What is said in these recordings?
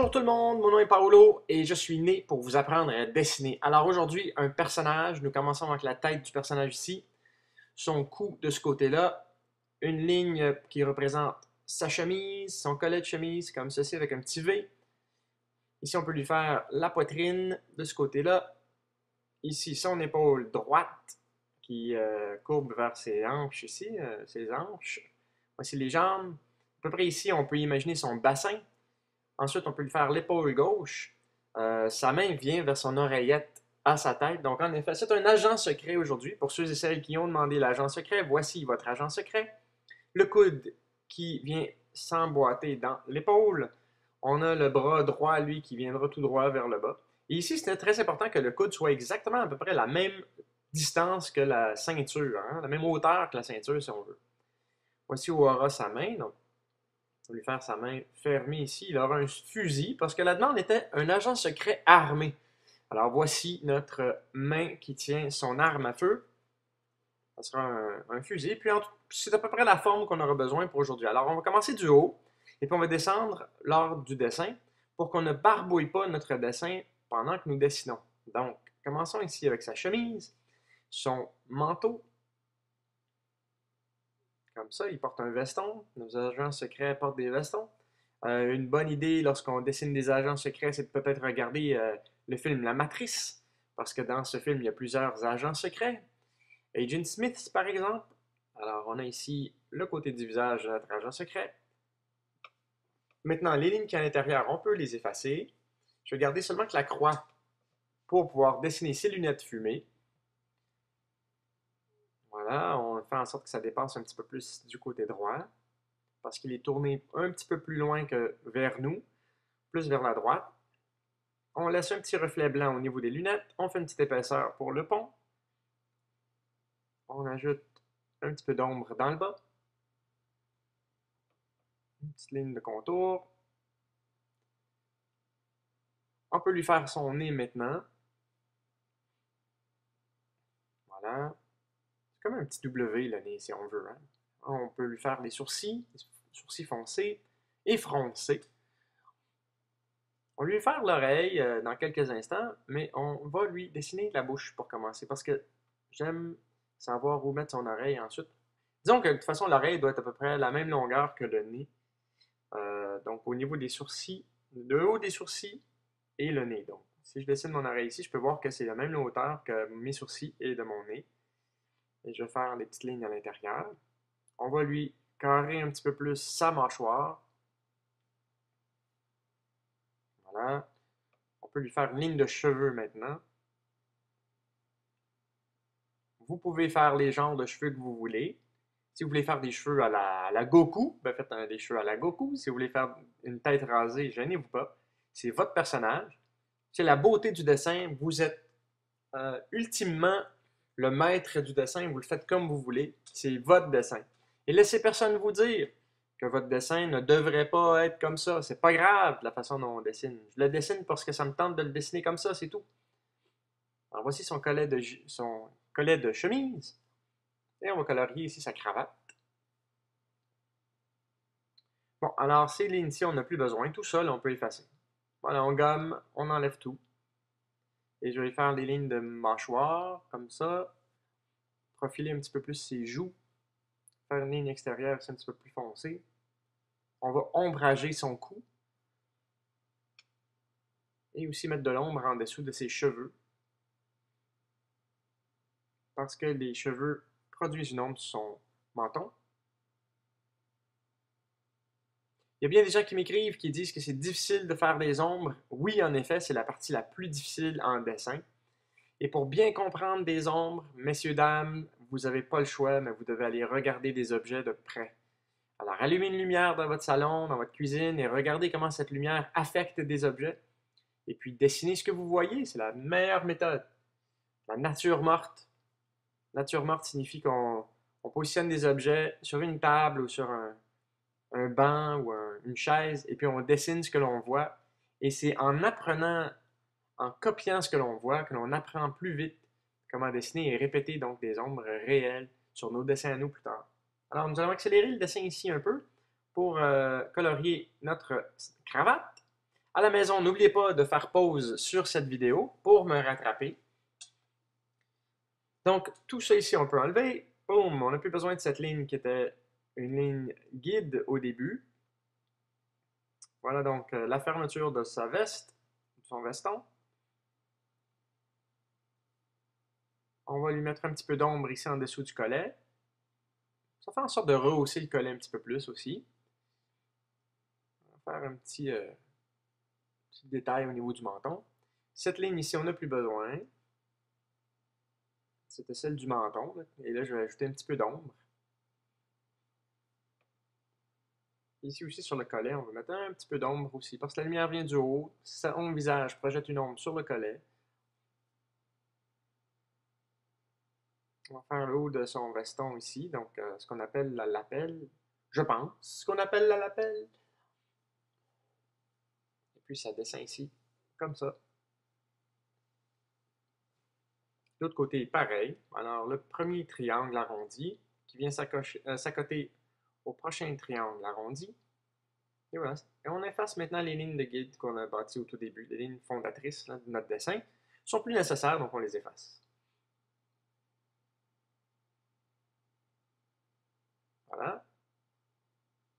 Bonjour tout le monde, mon nom est Paolo et je suis né pour vous apprendre à dessiner. Alors aujourd'hui, un personnage, nous commençons avec la tête du personnage ici, son cou de ce côté-là, une ligne qui représente sa chemise, son collet de chemise comme ceci avec un petit V. Ici on peut lui faire la poitrine de ce côté-là, ici son épaule droite qui courbe vers ses hanches ici, ses hanches. Voici les jambes. À peu près ici on peut imaginer son bassin. Ensuite, on peut lui faire l'épaule gauche. Sa main vient vers son oreillette à sa tête. Donc, en effet, c'est un agent secret aujourd'hui. Pour ceux et celles qui ont demandé l'agent secret, voici votre agent secret. Le coude qui vient s'emboîter dans l'épaule. On a le bras droit, lui, qui viendra tout droit vers le bas. Et ici, c'est très important que le coude soit exactement à peu près la même distance que la ceinture, hein? La même hauteur que la ceinture, si on veut. Voici où aura sa main. Donc, on va lui faire sa main fermée ici. Il aura un fusil parce que la demande était un agent secret armé. Alors voici notre main qui tient son arme à feu. Ça sera un fusil. Puis c'est à peu près la forme qu'on aura besoin pour aujourd'hui. Alors on va commencer du haut et puis on va descendre lors du dessin pour qu'on ne barbouille pas notre dessin pendant que nous dessinons. Donc commençons ici avec sa chemise, son manteau. Comme ça, il porte un veston. Nos agents secrets portent des vestons. Une bonne idée lorsqu'on dessine des agents secrets, c'est de peut-être regarder le film La Matrice, parce que dans ce film, il y a plusieurs agents secrets. Agent Smith, par exemple. Alors, on a ici le côté du visage de notre agent secret. Maintenant, les lignes qui sont à l'intérieur, on peut les effacer. Je vais garder seulement que la croix pour pouvoir dessiner ses lunettes fumées. Voilà, on fait en sorte que ça dépasse un petit peu plus du côté droit, parce qu'il est tourné un petit peu plus loin que vers nous, plus vers la droite. On laisse un petit reflet blanc au niveau des lunettes. On fait une petite épaisseur pour le pont. On ajoute un petit peu d'ombre dans le bas. Une petite ligne de contour. On peut lui faire son nez maintenant. Voilà. C'est comme un petit W, le nez, si on veut. Hein? On peut lui faire les sourcils foncés et froncés. On va lui faire l'oreille dans quelques instants, mais on va lui dessiner la bouche pour commencer, parce que j'aime savoir où mettre son oreille ensuite. Disons que de toute façon, l'oreille doit être à peu près la même longueur que le nez. Donc au niveau des sourcils, le haut des sourcils et le nez. Donc si je dessine mon oreille ici, je peux voir que c'est la même hauteur que mes sourcils et de mon nez. Et je vais faire les petites lignes à l'intérieur. On va lui carrer un petit peu plus sa mâchoire. Voilà. On peut lui faire une ligne de cheveux maintenant. Vous pouvez faire les genres de cheveux que vous voulez. Si vous voulez faire des cheveux à la Goku, ben faites des cheveux à la Goku. Si vous voulez faire une tête rasée, gênez-vous pas. C'est votre personnage. C'est la beauté du dessin. Vous êtes ultimement le maître du dessin. Vous le faites comme vous voulez. C'est votre dessin. Et laissez personne vous dire que votre dessin ne devrait pas être comme ça. C'est pas grave la façon dont on dessine. Je le dessine parce que ça me tente de le dessiner comme ça, c'est tout. Alors voici son collet de chemise. Et on va colorier ici sa cravate. Bon, alors ces lignes-ci, on n'a plus besoin. Tout ça, là, on peut effacer. Voilà, on gomme, on enlève tout. Et je vais faire des lignes de mâchoire, comme ça. Profiler un petit peu plus ses joues. Faire une ligne extérieure, c'est un petit peu plus foncé. On va ombrager son cou. Et aussi mettre de l'ombre en dessous de ses cheveux. Parce que les cheveux produisent une ombre sur son menton. Il y a bien des gens qui m'écrivent, qui disent que c'est difficile de faire des ombres. Oui, en effet, c'est la partie la plus difficile en dessin. Et pour bien comprendre des ombres, messieurs, dames, vous n'avez pas le choix, mais vous devez aller regarder des objets de près. Alors, allumez une lumière dans votre salon, dans votre cuisine, et regardez comment cette lumière affecte des objets. Et puis, dessinez ce que vous voyez, c'est la meilleure méthode. La nature morte. Nature morte signifie qu'on positionne des objets sur une table ou sur un banc ou une chaise, et puis on dessine ce que l'on voit. Et c'est en apprenant, en copiant ce que l'on voit, que l'on apprend plus vite comment dessiner et répéter donc des ombres réelles sur nos dessins à nous plus tard. Alors nous allons accélérer le dessin ici un peu pour colorier notre cravate. À la maison, n'oubliez pas de faire pause sur cette vidéo pour me rattraper. Donc, tout ça ici, on peut enlever. Boum, on n'a plus besoin de cette ligne qui était une ligne guide au début. Voilà donc la fermeture de sa veste, de son veston. On va lui mettre un petit peu d'ombre ici en dessous du collet. Ça fait en sorte de rehausser le collet un petit peu plus aussi. On va faire un petit détail au niveau du menton. Cette ligne ici, on n'a plus besoin. C'était celle du menton. Là. Et là, je vais ajouter un petit peu d'ombre. Ici aussi sur le collet, on va mettre un petit peu d'ombre aussi, parce que la lumière vient du haut. Son visage projette une ombre sur le collet. On va faire le haut de son veston ici, donc ce qu'on appelle la lapelle. Je pense, ce qu'on appelle la lapelle. Et puis ça descend ici, comme ça. L'autre côté, pareil. Alors, le premier triangle arrondi qui vient s'accoter au prochain triangle arrondi. Et voilà. Et on efface maintenant les lignes de guide qu'on a bâties au tout début, les lignes fondatrices là, de notre dessin. Ne sont plus nécessaires, donc on les efface. Voilà.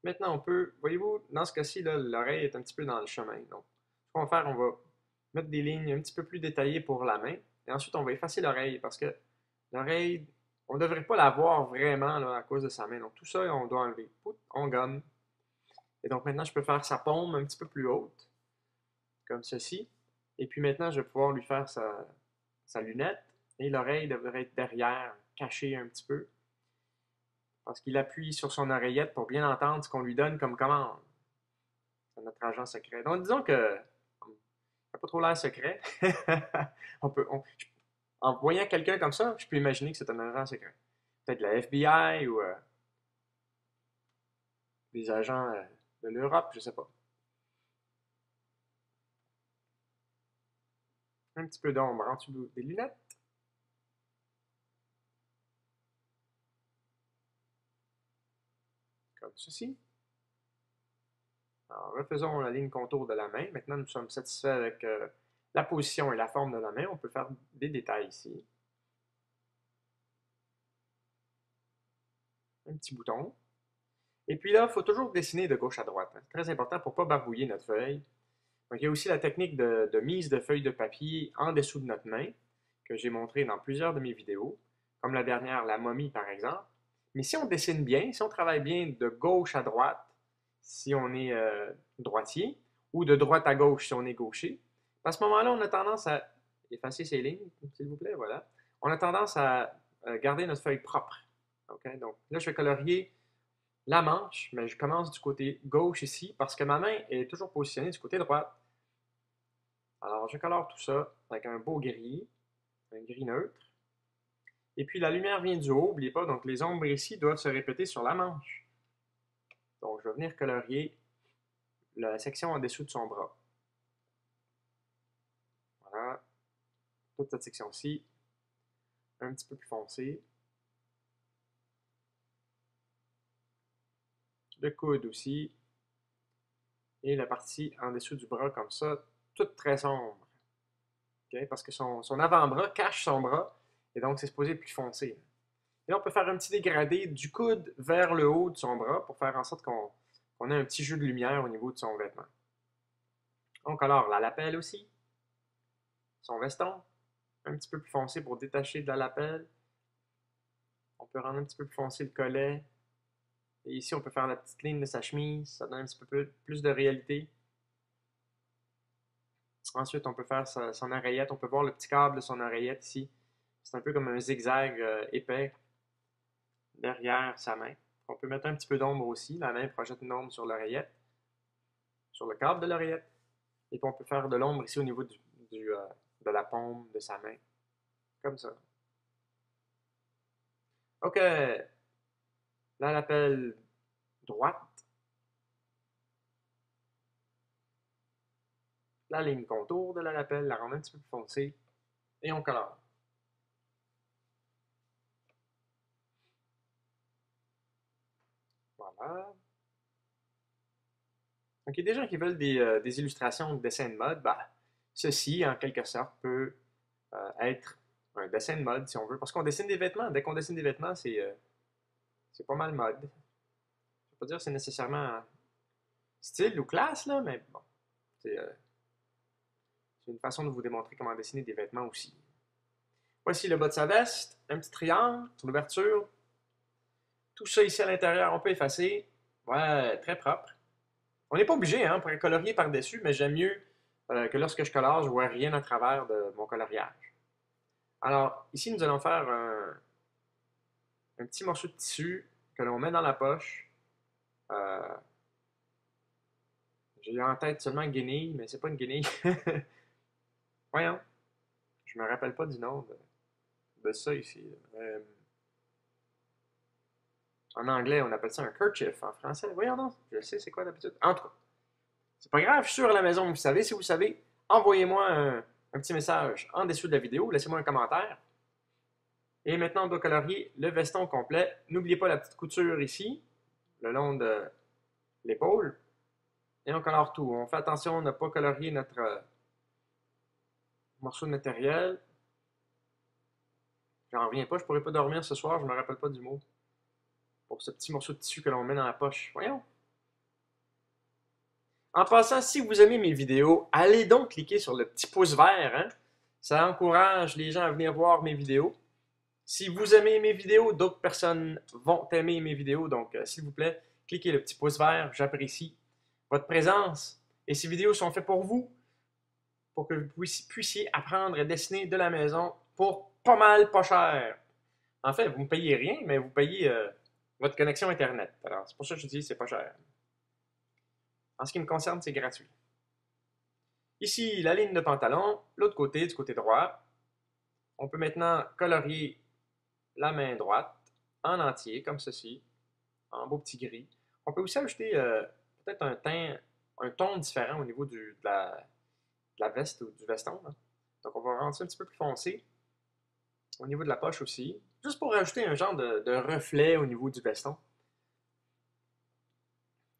Maintenant, on peut, voyez-vous, dans ce cas-ci, l'oreille est un petit peu dans le chemin. Donc, ce qu'on va faire, on va mettre des lignes un petit peu plus détaillées pour la main. Et ensuite, on va effacer l'oreille parce que l'oreille, on ne devrait pas la voir vraiment là, à cause de sa main. Donc, tout ça, on doit enlever. Pout, on gomme. Et donc, maintenant, je peux faire sa paume un petit peu plus haute, comme ceci. Et puis maintenant, je vais pouvoir lui faire sa lunette. Et l'oreille devrait être derrière, cachée un petit peu. Parce qu'il appuie sur son oreillette pour bien entendre ce qu'on lui donne comme commande. C'est notre agent secret. Donc, disons que n'a pas trop l'air secret. on peut, on- En voyant quelqu'un comme ça, je peux imaginer que c'est un agent secret. Peut-être la FBI ou des agents de l'Europe, je sais pas. Un petit peu d'ombre en dessous des lunettes. Comme ceci. Alors, refaisons la ligne contour de la main. Maintenant, nous sommes satisfaits avec la position et la forme de la main. On peut faire des détails ici. Un petit bouton. Et puis là, il faut toujours dessiner de gauche à droite. C'est très important pour ne pas barbouiller notre feuille. Donc, il y a aussi la technique de mise de feuilles de papier en dessous de notre main, que j'ai montré dans plusieurs de mes vidéos, comme la dernière, la momie par exemple. Mais si on dessine bien, si on travaille bien de gauche à droite, si on est droitier, ou de droite à gauche si on est gaucher, à ce moment-là, on a tendance à effacer ces lignes, s'il vous plaît, voilà. On a tendance à garder notre feuille propre. Okay? Donc là, je vais colorier la manche, mais je commence du côté gauche ici parce que ma main est toujours positionnée du côté droit. Alors, je colore tout ça avec un beau gris, un gris neutre. Et puis, la lumière vient du haut, n'oubliez pas, donc les ombres ici doivent se répéter sur la manche. Donc, je vais venir colorier la section en dessous de son bras. Voilà, toute cette section-ci, un petit peu plus foncé. Le coude aussi. Et la partie en dessous du bras comme ça, toute très sombre. Okay? Parce que son avant-bras cache son bras, et donc c'est supposé être plus foncé. Et on peut faire un petit dégradé du coude vers le haut de son bras pour faire en sorte qu'on ait un petit jeu de lumière au niveau de son vêtement. On colore la lapelle aussi, son veston, un petit peu plus foncé pour détacher de la lapelle. On peut rendre un petit peu plus foncé le collet. Et ici, on peut faire la petite ligne de sa chemise, ça donne un petit peu plus de réalité. Ensuite, on peut faire son oreillette, on peut voir le petit câble de son oreillette ici. C'est un peu comme un zigzag épais derrière sa main. On peut mettre un petit peu d'ombre aussi. La main projette une ombre sur l'oreillette, sur le câble de l'oreillette. Et puis on peut faire de l'ombre ici au niveau de la paume de sa main. Comme ça. OK. La lapelle droite. La ligne contour de la lapelle, la rendre un petit peu plus foncée. Et on colore. Voilà. Donc, il y a des gens qui veulent des illustrations de dessins de mode. Ben, ceci, en quelque sorte, peut être un dessin de mode, si on veut. Parce qu'on dessine des vêtements. Dès qu'on dessine des vêtements, c'est pas mal mode. Je ne veux pas dire que c'est nécessairement style ou classe, là, mais bon, c'est une façon de vous démontrer comment dessiner des vêtements aussi. Voici le bas de sa veste, un petit triangle, son ouverture. Tout ça ici à l'intérieur, on peut effacer. Ouais, très propre. On n'est pas obligé, hein, on pourrait colorier par-dessus, mais j'aime mieux que lorsque je colore, je ne vois rien à travers de mon coloriage. Alors, ici, nous allons faire un petit morceau de tissu que l'on met dans la poche. Euh, J'ai en tête seulement une guenille, mais c'est pas une guenille. Voyons, je me rappelle pas du nom de ça ici. En anglais, on appelle ça un kerchief. En français, voyons donc, je sais c'est quoi d'habitude. En tout cas, c'est pas grave, je suis sûr à la maison, vous savez. Si vous savez, envoyez-moi un petit message en dessous de la vidéo, laissez-moi un commentaire. Et maintenant, on doit colorier le veston complet. N'oubliez pas la petite couture ici, le long de l'épaule. Et on colore tout. On fait attention à ne pas colorier notre morceau de matériel. J'en reviens pas, je pourrais pas dormir ce soir, je me rappelle pas du mot. Pour ce petit morceau de tissu que l'on met dans la poche. Voyons. En passant, si vous aimez mes vidéos, allez donc cliquer sur le petit pouce vert. Hein? Ça encourage les gens à venir voir mes vidéos. Si vous aimez mes vidéos, d'autres personnes vont aimer mes vidéos. Donc, s'il vous plaît, cliquez le petit pouce vert. J'apprécie votre présence. Et ces vidéos sont faites pour que vous puissiez apprendre à dessiner de la maison pour pas mal, pas cher. En fait, vous ne me payez rien, mais vous payez votre connexion Internet. Alors, c'est pour ça que je dis que c'est pas cher. En ce qui me concerne, c'est gratuit. Ici, la ligne de pantalon, l'autre côté, du côté droit. On peut maintenant colorier la main droite en entier, comme ceci, en beau petit gris. On peut aussi ajouter peut-être un ton différent au niveau de la veste ou du veston. Là. Donc, on va rendre ça un petit peu plus foncé. Au niveau de la poche aussi. Juste pour rajouter un genre de reflet au niveau du veston.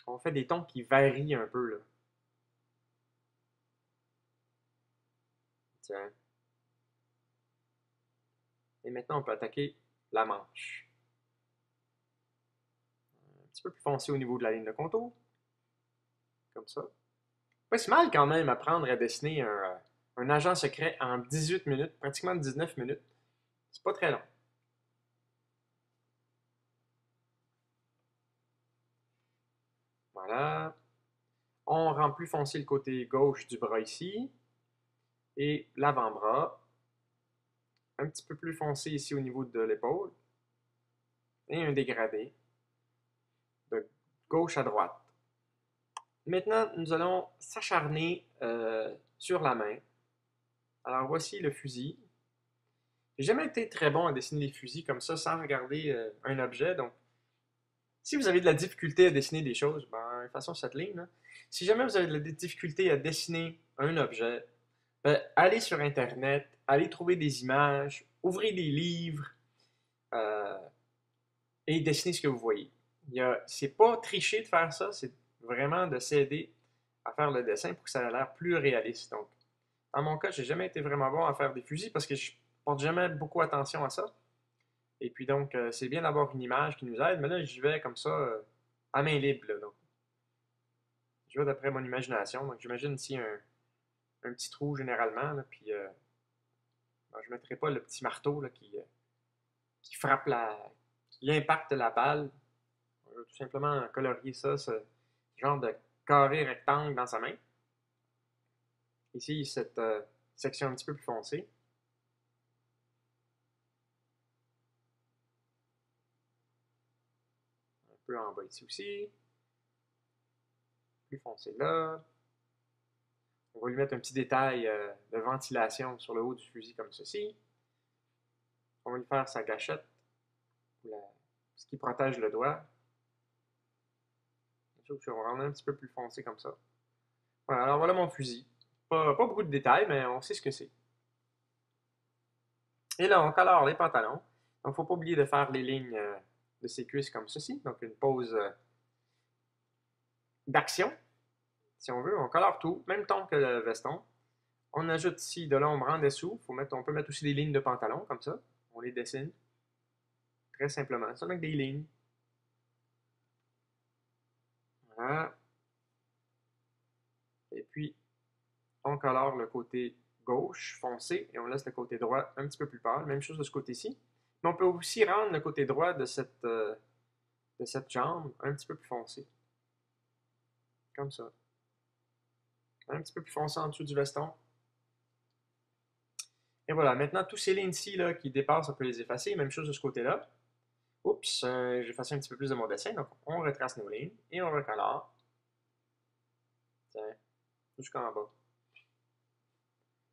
On fait des tons qui varient un peu. Là. Tiens. Et maintenant, on peut attaquer la manche. Un petit peu plus foncé au niveau de la ligne de contour. Comme ça. Pas si mal quand même apprendre à dessiner un agent secret en 18 minutes, pratiquement 19 minutes. C'est pas très long. Voilà. On rend plus foncé le côté gauche du bras ici. Et l'avant-bras. Un petit peu plus foncé ici au niveau de l'épaule. Et un dégradé de gauche à droite. Maintenant, nous allons s'acharner sur la main. Alors, voici le fusil. J'ai jamais été très bon à dessiner des fusils comme ça sans regarder un objet. Donc, si vous avez de la difficulté à dessiner des choses, ben, de façon cette ligne, là, si jamais vous avez de la difficulté à dessiner un objet, ben, allez sur Internet, allez trouver des images, ouvrez des livres euh, et dessinez ce que vous voyez. C'est pas tricher de faire ça, c'est vraiment de s'aider à faire le dessin pour que ça ait l'air plus réaliste. Donc, dans mon cas, j'ai jamais été vraiment bon à faire des fusils parce que je porte jamais beaucoup attention à ça. Et puis donc, c'est bien d'avoir une image qui nous aide, mais là, j'y vais comme ça, à main libre. Là, donc, je vais d'après mon imagination. Donc, j'imagine ici un petit trou généralement, là, puis ben, je ne mettrai pas le petit marteau là, qui frappe qui impacte la balle. On va tout simplement colorier ça, ce genre de carré rectangle dans sa main. Ici, cette section un petit peu plus foncée. Un peu en bas ici aussi. Plus foncé là. On va lui mettre un petit détail de ventilation sur le haut du fusil comme ceci. On va lui faire sa gâchette, ce qui protège le doigt. On va rendre un petit peu plus foncé comme ça. Voilà, alors voilà mon fusil. Pas beaucoup de détails, mais on sait ce que c'est. Et là, on colore les pantalons. Donc, il ne faut pas oublier de faire les lignes de ses cuisses comme ceci. Donc, une pause d'action. si on veut. On colore tout, même ton que le veston. On ajoute ici de l'ombre en dessous. On peut mettre aussi des lignes de pantalon, comme ça. On les dessine. Très simplement. Ça avec des lignes. Voilà. Et puis, on colore le côté gauche foncé et on laisse le côté droit un petit peu plus pâle. Même chose de ce côté-ci. Mais on peut aussi rendre le côté droit de cette jambe un petit peu plus foncé. Comme ça. Un petit peu plus foncé en dessous du veston. Et voilà, maintenant, tous ces lignes-ci qui dépassent, on peut les effacer. Même chose de ce côté-là. Oups, j'ai effacé un petit peu plus de mon dessin. Donc, on retrace nos lignes et on recolore. Tiens, jusqu'en bas.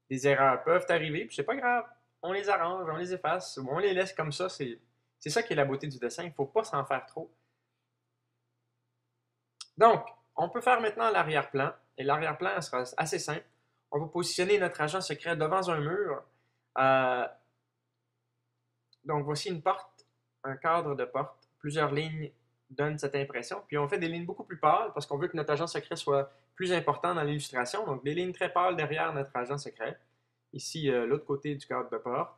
Des erreurs peuvent arriver, puis c'est pas grave. On les arrange, on les efface, ou on les laisse comme ça. C'est ça qui est la beauté du dessin. Il ne faut pas s'en faire trop. Donc, on peut faire maintenant l'arrière-plan. Et l'arrière-plan sera assez simple. On va positionner notre agent secret devant un mur. Donc, voici une porte, un cadre de porte. Plusieurs lignes donnent cette impression. Puis, on fait des lignes beaucoup plus pâles parce qu'on veut que notre agent secret soit plus important dans l'illustration. Donc, des lignes très pâles derrière notre agent secret. Ici, l'autre côté du cadre de porte.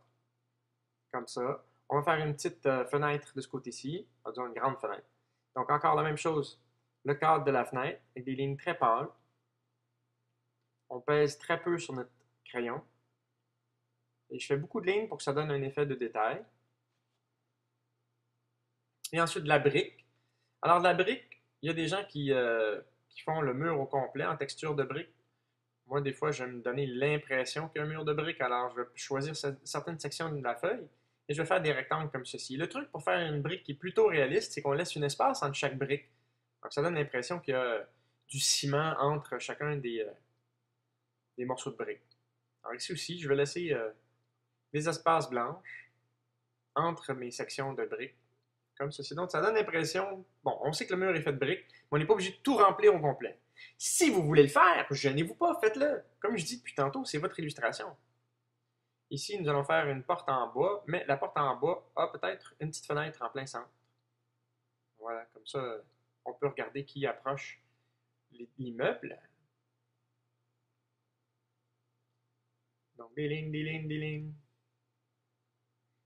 Comme ça. On va faire une petite fenêtre de ce côté-ci. On va dire une grande fenêtre. Donc, encore la même chose. Le cadre de la fenêtre avec des lignes très pâles. On pèse très peu sur notre crayon. Et je fais beaucoup de lignes pour que ça donne un effet de détail. Et ensuite, de la brique. Alors, de la brique, il y a des gens qui font le mur au complet en texture de brique. Moi, des fois, je vais me donner l'impression qu'il y a un mur de brique. Alors, je vais choisir certaines sections de la feuille et je vais faire des rectangles comme ceci. Le truc pour faire une brique qui est plutôt réaliste, c'est qu'on laisse un espace entre chaque brique. Donc, ça donne l'impression qu'il y a du ciment entre chacun des morceaux de briques. Alors, ici aussi, je vais laisser des espaces blanches entre mes sections de briques. Comme ceci. Donc, ça donne l'impression... Bon, on sait que le mur est fait de briques, mais on n'est pas obligé de tout remplir au complet. Si vous voulez le faire, gênez-vous pas, faites-le. Comme je dis depuis tantôt, c'est votre illustration. Ici, nous allons faire une porte en bois, mais la porte en bois a peut-être une petite fenêtre en plein centre. Voilà, comme ça, on peut regarder qui approche l'immeuble. Donc, des lignes, des lignes, des lignes.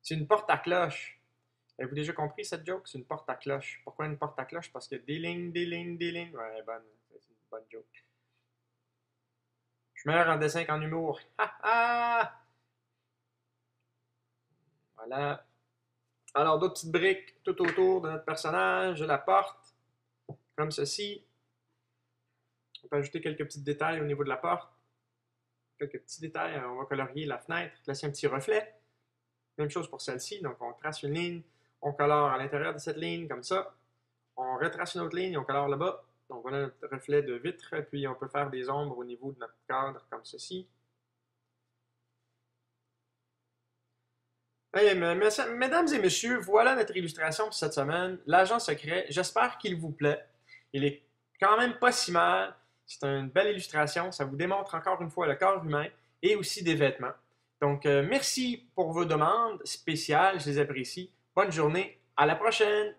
C'est une porte à cloche. Avez-vous déjà compris cette joke? C'est une porte à cloche. Pourquoi une porte à cloche? Parce qu'il y a des lignes, des lignes, des lignes. Ouais, bonne. C'est une bonne joke. Je suis meilleur en dessin qu'en humour. Ha ha! Voilà. Alors, d'autres petites briques tout autour de notre personnage, de la porte, comme ceci. On peut ajouter quelques petits détails au niveau de la porte. Quelques petits détails. On va colorier la fenêtre, laisser un petit reflet. Même chose pour celle-ci. Donc, on trace une ligne. On colore à l'intérieur de cette ligne, comme ça. On retrace une autre ligne, on colore là-bas. Donc, voilà notre reflet de vitre. Puis, on peut faire des ombres au niveau de notre cadre, comme ceci. Hey, mesdames et messieurs, voilà notre illustration pour cette semaine. L'agent secret, j'espère qu'il vous plaît. Il est quand même pas si mal. C'est une belle illustration. Ça vous démontre encore une fois le corps humain et aussi des vêtements. Donc, merci pour vos demandes spéciales. Je les apprécie. Bonne journée. À la prochaine!